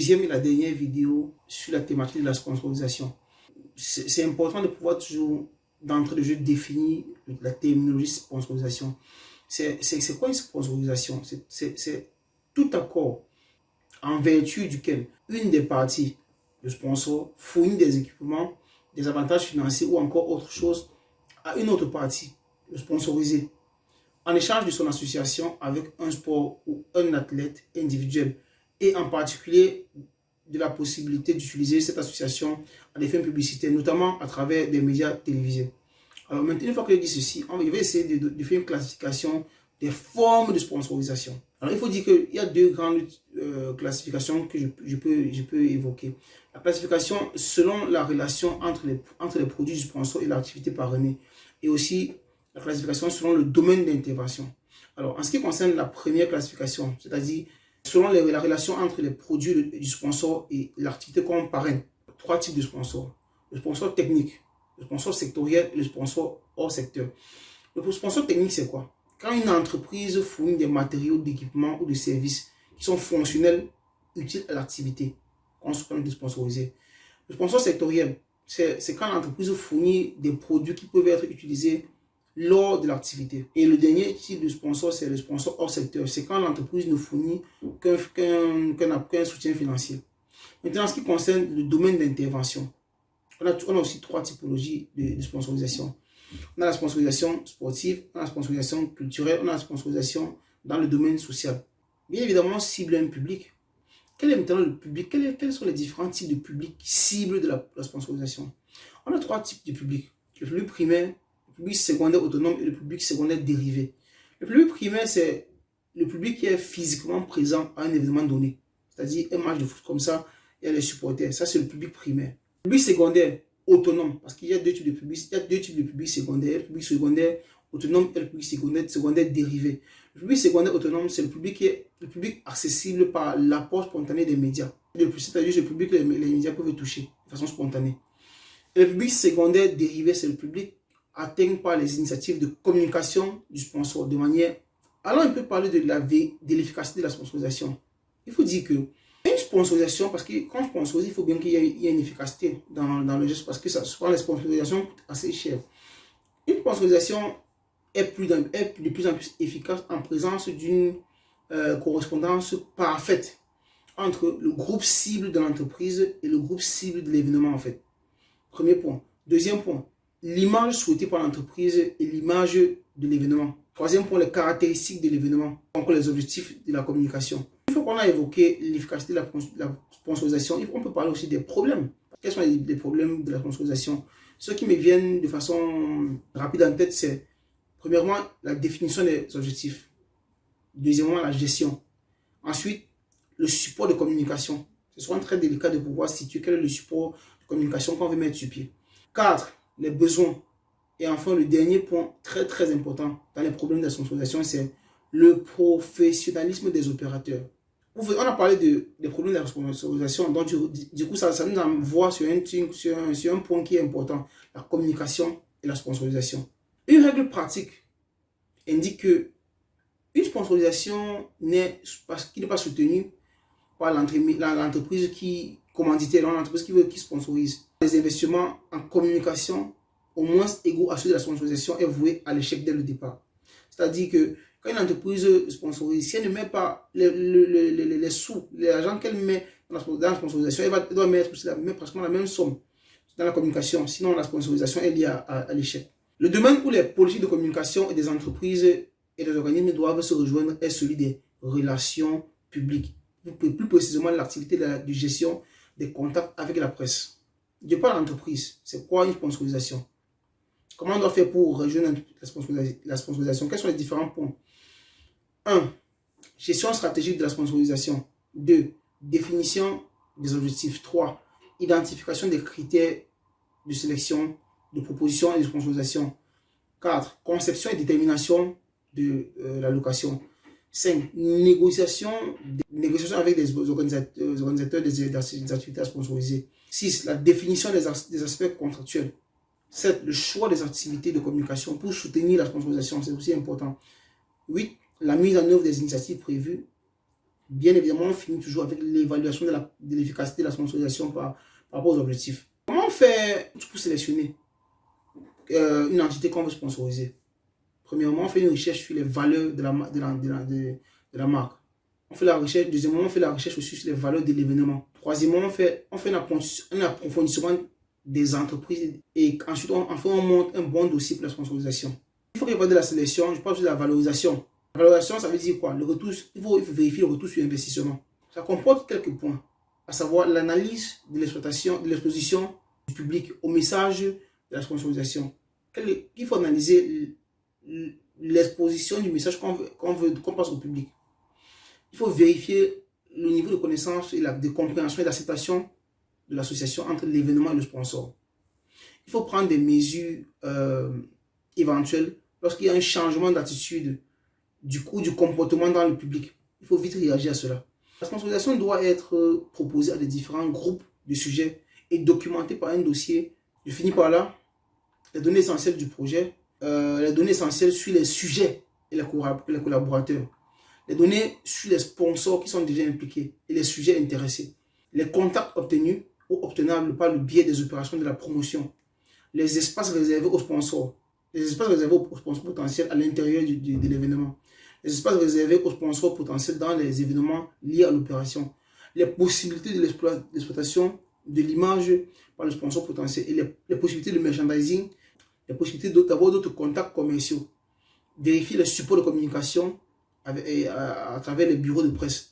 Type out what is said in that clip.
deuxième et la dernière vidéo sur la thématique de la sponsorisation. C'est important de pouvoir toujours, d'entrée de jeu, définir la terminologie sponsorisation. C'est quoi une sponsorisation? C'est tout accord en vertu duquel une des parties, le sponsor, fournit des équipements, des avantages financiers ou encore autre chose à une autre partie, le sponsorisé, en échange de son association avec un sport ou un athlète individuel, et en particulier de la possibilité d'utiliser cette association à des fins publicitaires, notamment à travers des médias télévisés. Alors maintenant, une fois que j'ai dit ceci, on va essayer de faire une classification des formes de sponsorisation. Alors il faut dire qu'il y a deux grandes classifications que je peux évoquer. La classification selon la relation entre les produits du sponsor et l'activité parrainée, et aussi la classification selon le domaine d'intervention. Alors en ce qui concerne la première classification, c'est-à-dire selon la relation entre les produits du sponsor et l'activité qu'on parraine, trois types de sponsors. Le sponsor technique, le sponsor sectoriel et le sponsor hors secteur. Le sponsor technique, c'est quoi? Quand une entreprise fournit des matériaux d'équipement ou de services qui sont fonctionnels, utiles à l'activité, on se peut sponsoriser. Le sponsor sectoriel, c'est quand l'entreprise fournit des produits qui peuvent être utilisés lors de l'activité. Et le dernier type de sponsor, c'est le sponsor hors secteur. C'est quand l'entreprise ne fournit qu'un soutien financier. Maintenant, en ce qui concerne le domaine d'intervention, on a aussi trois typologies de sponsorisation. On a la sponsorisation sportive, on a la sponsorisation culturelle, on a la sponsorisation dans le domaine social. Bien évidemment, on cible un public. Quel est maintenant le public? Quels sont les différents types de publics cibles de la sponsorisation? On a trois types de publics. Le public primaire, le public secondaire autonome et le public secondaire dérivé. Le public primaire, c'est le public qui est physiquement présent à un événement donné. C'est-à-dire un match de foot comme ça, il y a les supporters. Ça, c'est le public primaire. Le public secondaire autonome, parce qu'il y a deux types de publics. Il y a deux types de publics secondaires. Le public secondaire autonome et le public secondaire dérivé. Le public secondaire autonome, c'est le public qui est le public accessible par l'apport spontané des médias. C'est-à-dire le public que les médias peuvent toucher de façon spontanée. Et le public secondaire dérivé, c'est le public atteint par les initiatives de communication du sponsor de manière... Alors, on peut parler de l'efficacité de la sponsorisation. Il faut dire que une sponsorisation, parce que quand on sponsorise, il faut bien qu'il y ait une efficacité dans le geste, parce que souvent les sponsorisations coûtent assez cher. Une sponsorisation est de plus en plus efficace en présence d'une correspondance parfaite entre le groupe cible de l'entreprise et le groupe cible de l'événement en fait. Premier point. Deuxième point, l'image souhaitée par l'entreprise et l'image de l'événement. Troisième point, les caractéristiques de l'événement, donc les objectifs de la communication. Une fois qu'on a évoqué l'efficacité de la sponsorisation, on peut parler aussi des problèmes. Quels sont les problèmes de la sponsorisation? Ceux qui me viennent de façon rapide en tête, c'est premièrement la définition des objectifs. Deuxièmement, la gestion. Ensuite, le support de communication. C'est souvent très délicat de pouvoir situer quel est le support de communication qu'on veut mettre sur pied. 4. Les besoins. Et enfin, le dernier point très important dans les problèmes de la sponsorisation, c'est le professionnalisme des opérateurs. On a parlé des problèmes de la sponsorisation, donc du coup, ça nous envoie sur un point qui est important, la communication et la sponsorisation. Une règle pratique indique que une sponsorisation qui n'est pas soutenue par l'entreprise qui commandite, l'entreprise qui sponsorise. Les investissements en communication, au moins égaux à ceux de la sponsorisation, est voué à l'échec dès le départ. C'est-à-dire que quand une entreprise sponsorise, si elle ne met pas les sous, l'argent qu'elle met dans la sponsorisation, elle doit mettre pratiquement la même somme dans la communication. Sinon, la sponsorisation est liée à l'échec. Le domaine où les politiques de communication et des entreprises et des organismes doivent se rejoindre est celui des relations publiques. Plus précisément, l'activité de gestion des contacts avec la presse. De par l'entreprise, c'est quoi une sponsorisation? Comment on doit faire pour rejoindre la sponsorisation? Quels sont les différents points? 1. Gestion stratégique de la sponsorisation. 2. Définition des objectifs. 3. Identification des critères de sélection, de proposition et de sponsorisation. 4. Conception et détermination de l'allocation. 5. Négociation avec les organisateurs des activités à sponsoriser. 6. La définition des aspects contractuels. 7. Le choix des activités de communication pour soutenir la sponsorisation, c'est aussi important. 8. La mise en œuvre des initiatives prévues. Bien évidemment, on finit toujours avec l'évaluation de l'efficacité de la sponsorisation par rapport aux objectifs. Comment on fait pour sélectionner une entité qu'on veut sponsoriser? Premièrement, on fait une recherche sur les valeurs de la marque. On fait la recherche. Deuxièmement, on fait la recherche aussi sur les valeurs de l'événement. Troisièmement, on fait un approfondissement des entreprises. Et ensuite, on monte un bon dossier pour la sponsorisation. Il faut regarder la sélection, je parle de la valorisation. La valorisation, ça veut dire quoi? Il faut vérifier le retour sur investissement. Ça comporte quelques points, à savoir l'analyse de l'exposition du public au message de la sponsorisation. Il faut analyser l'exposition du message qu'on passe au public. Il faut vérifier le niveau de connaissance et de compréhension et d'acceptation de l'association entre l'événement et le sponsor. Il faut prendre des mesures éventuelles lorsqu'il y a un changement d'attitude du comportement dans le public. Il faut vite réagir à cela. La sponsorisation doit être proposée à des différents groupes de sujets et documentée par un dossier. Je finis par là. Les données essentielles du projet, les données essentielles sur les sujets et les collaborateurs, les données sur les sponsors qui sont déjà impliqués et les sujets intéressés, les contacts obtenus ou obtenables par le biais des opérations de la promotion, les espaces réservés aux sponsors, les espaces réservés aux sponsors potentiels à l'intérieur de l'événement, les espaces réservés aux sponsors potentiels dans les événements liés à l'opération, les possibilités de l'exploitation de l'image par le sponsor potentiel et les possibilités de merchandising, les possibilités d'avoir d'autres contacts commerciaux. Vérifier les supports de communication à travers les bureaux de presse.